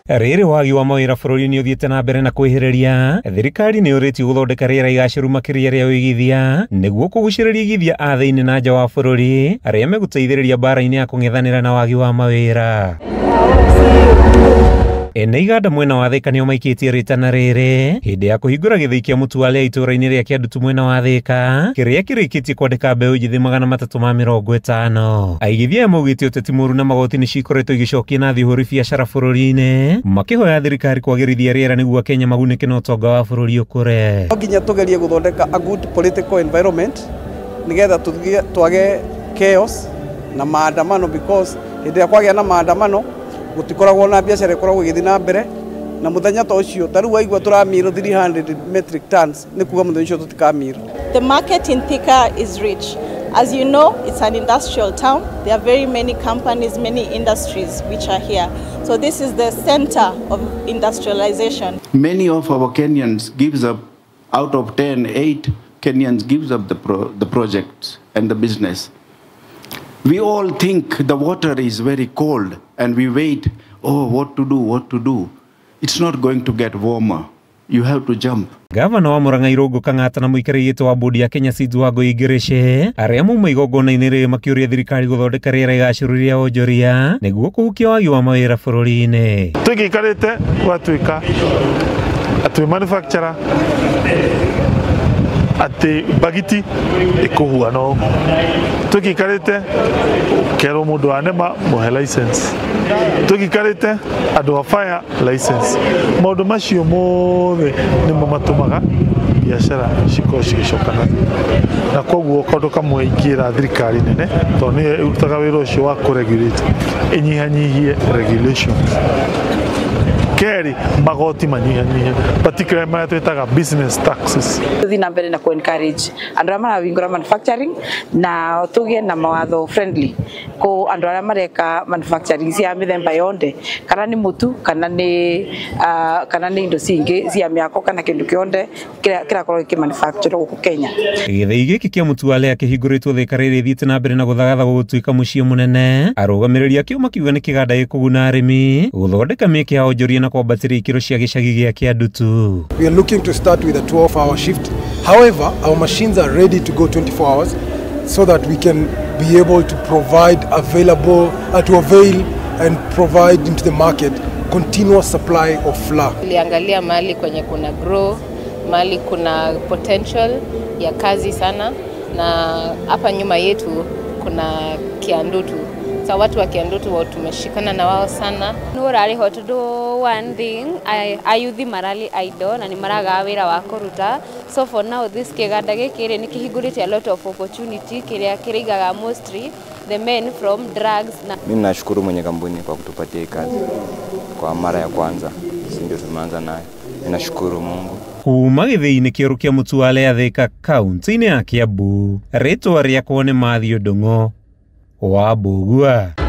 Rĩrĩ wagi wa mawĩra bũrũri-inĩ ũthiĩte na mbere na kwĩhĩrĩria, thirikari nĩ yũrĩtio gũthondeka rĩera igacĩru makĩria rĩa ũigithia nĩguo kũgucĩrĩria igithia a thĩinĩ na nja wa bũrũri arĩa megũteithĩrĩria mbara-inĩ ya kũng'ethanĩra na wagi wa mawĩra. Ene iganda mwena wa Thika nĩo maikĩtie rĩtana rĩrĩ hĩndĩ ya kũhingũra gĩthĩi kĩa Mutuale itũũra-inĩ rĩa Kĩandutu mwena wa Thika kĩrĩa kĩrĩkĩtie kwandĩka mbeũ njĩthĩ 350. Aigithia maugĩte ũteti mũru na magoti nĩ cikoretwo igĩcokia na thihũri biacara bũrũri-inĩ makĩhoya thirikari kwagĩrithia rĩera nĩguo Kenya magunĩke na ũtonga wa bũrũri ũkũre. No nginya tũgerie gũthondeka a good political environment nĩgetha twage chaos na maandamano, because hĩndĩ ya kwagĩa na maandamano gutikoragwo na biacara ikoragwo igĩthiĩ na mbere na muthenya ta ũcio ta rĩu waigua tũramirwo 300 metric tons nĩ kuga muthenya ũcio tũtikamirwo. The market in Thika is rich. As you know, it's an industrial town. There are very many companies, many industries which are here. So this is the center of industrialization. Many of our Kenyans gives up, out of 10, 8 Kenyans gives up the project and the business. We all think the water is very cold and we wait, oh, what to do. It's not going to get warmer. You have to jump. Gavana wa Murang'a Irũngũ Kang'ata na mũikarĩri gĩtĩ wa bodi ya Kenya Seeds Wangũi Ngĩrĩci arĩa mauma igongona-inĩ rĩrĩ makĩũria thirikari gũthondeka rĩera igacĩru rĩa wonjoria nĩguo kũhukia wagi wa mawĩra bũrũri-inĩ. Tũgĩikarĩte gwatuĩka atĩ manufacturer ati bagiti ikuhua no tukikarite kero mundu anema muhe license tukikarite andu a fire license maundu macio mothe nimo matumaga biashara cigicokana na koguo kaundu kamwe ingĩra thirikari nene to nĩ ĩrutaga wĩra ũcio wa kũregulate inyihanyihie regulations keri magoti manyihanyihie particularly marĩa twĩtaga business taxes. Tuthi na mbere na encourage andũ arĩa marawingũra manufacturing na tũgĩe na mawatho friendly ko andũ arĩa mareka manufacturing cia mĩthemba yothe kana nĩ mũtu kana nĩ indo cingĩ cia mĩako kana kĩndũ kĩothe kĩrakorwo gĩkĩmanufacture gũkũ Kenya. Gĩthĩi gĩkĩ kĩa Mutuale kĩhingũrĩtwo Thika rĩrĩ thiĩte na mbere na gũthagatha gũtuĩka mũciĩ mũnene. Arũgamĩrĩri akĩo makiuga nĩ kĩganda gĩkũguna arĩmi gũthondeka mĩeke ya wonjoria na kwambatĩria ikĩro cia gĩcagi gĩa Kĩandutu. We are looking to start with a 12-hour shift. However, our machines are ready to go 24 hours so that we can be able to avail and provide into the market continuous supply of flour. Tuliangalia mahali kwenye kuna grow, mahali kuna potential ya kazi sana, na hapa nyuma yetu kuna Kiandutu. So watu wa Kiandutu tumeshikana na wao sana. Nurari ho to do one thing, ayuthi marali idle na ni maraga wĩra wa kũruta. So for now this kĩganda gĩkĩ nĩ kĩhingũrĩte a lot of opportunity kĩrĩa kĩrĩigaga mostly the men from drugs. Mimi nashukuru mwenye kampuni kwa kutupatia kazi kwa mara ya kwanza, si ndio tumeanza nayo. Ninashukuru Mungu. Kuma gĩthĩi-inĩ kĩerũ kĩa Mutuale ya Thika kaunti-inĩ ya Kiambu, rĩtwa rĩakwa nĩ Mathew Ndung'u wa Mbũgua.